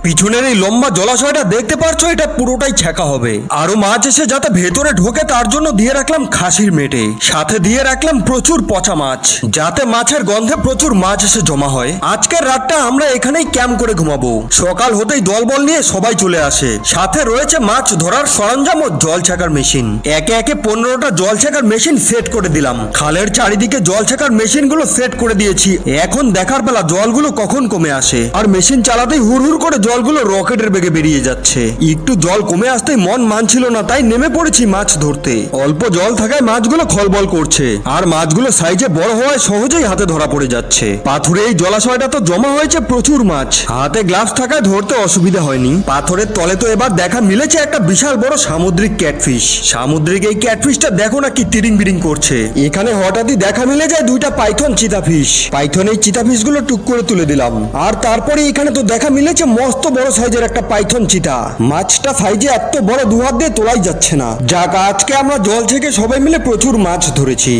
পিছনের এই লম্বা জলাশয়টা দেখতে পারছো, এটা পুরোটাই ছেঁকা হবে। আরো মাছ এসে যাতে ভেতরে ঢোকে তার জন্য দিয়ে রাখলাম খাসির মেটে, সাথে দিয়ে রাখলাম প্রচুর পচা মাছ, যাতে মাছের গন্ধে প্রচুর মাছ এসে জমা হয়। আজকের রাতটা আমরা এখানেই ক্যাম্প করে ঘুমাবো। সকাল হতেই দলবল নিয়ে সবাই চলে আসে, সাথে রয়েছে মাছ ধরার সরঞ্জাম ও জল ছেঁকার মেশিন। একে একে 15টা জল ছেঁকার মেশিন সেট করে দিলাম। খালের চারিদিকে জল ছেঁকার মেশিন গুলো সেট করে দিয়েছি। এখন দেখার বেলা জলগুলো কখন কমে আসে, আর মেশিন চালাতেই হুড় করে জলগুলো রকেটের বেগে বেরিয়ে যাচ্ছে। একটু জল কমে আসতেই মন মানছিল না, তাই নেমে পড়েছি মাছ ধরতে। অল্প জল থাকায় মাছগুলো খলবল করছে, আর মাছগুলো সাইজে বড় হওয়ায় সহজেই হাতে ধরা পড়ে যাচ্ছে। পাথুরে এই জলাশয়টা তো জমা হয়েছে প্রচুর মাছ, হাতে গ্লাভস থাকায় ধরতে অসুবিধা হয়নি। পাথরের তলে তো এবার দেখা মিলেছে একটা বিশাল বড় সামুদ্রিক ক্যাটফিশ। সামুদ্রিক এই ক্যাটফিশটা দেখো না কি তিরিং বিরিং করছে। এখানে হঠাৎই দেখা মিলে যায় দুইটা পাইথন চিতাফিশ। পাইথন এই চিতাফিশ গুলো টুক করে তুলে দিলাম, আর তারপরে এখানে তো দেখা মিলেছে মস্ত বড় সাইজের একটা পাইথন চিতা। মাছটা সাইজে এত বড়, দু হাত দিয়ে তোলাই যাচ্ছে না। যাক, আজকে আমরা জল থেকে সবাই মিলে প্রচুর মাছ ধরেছি।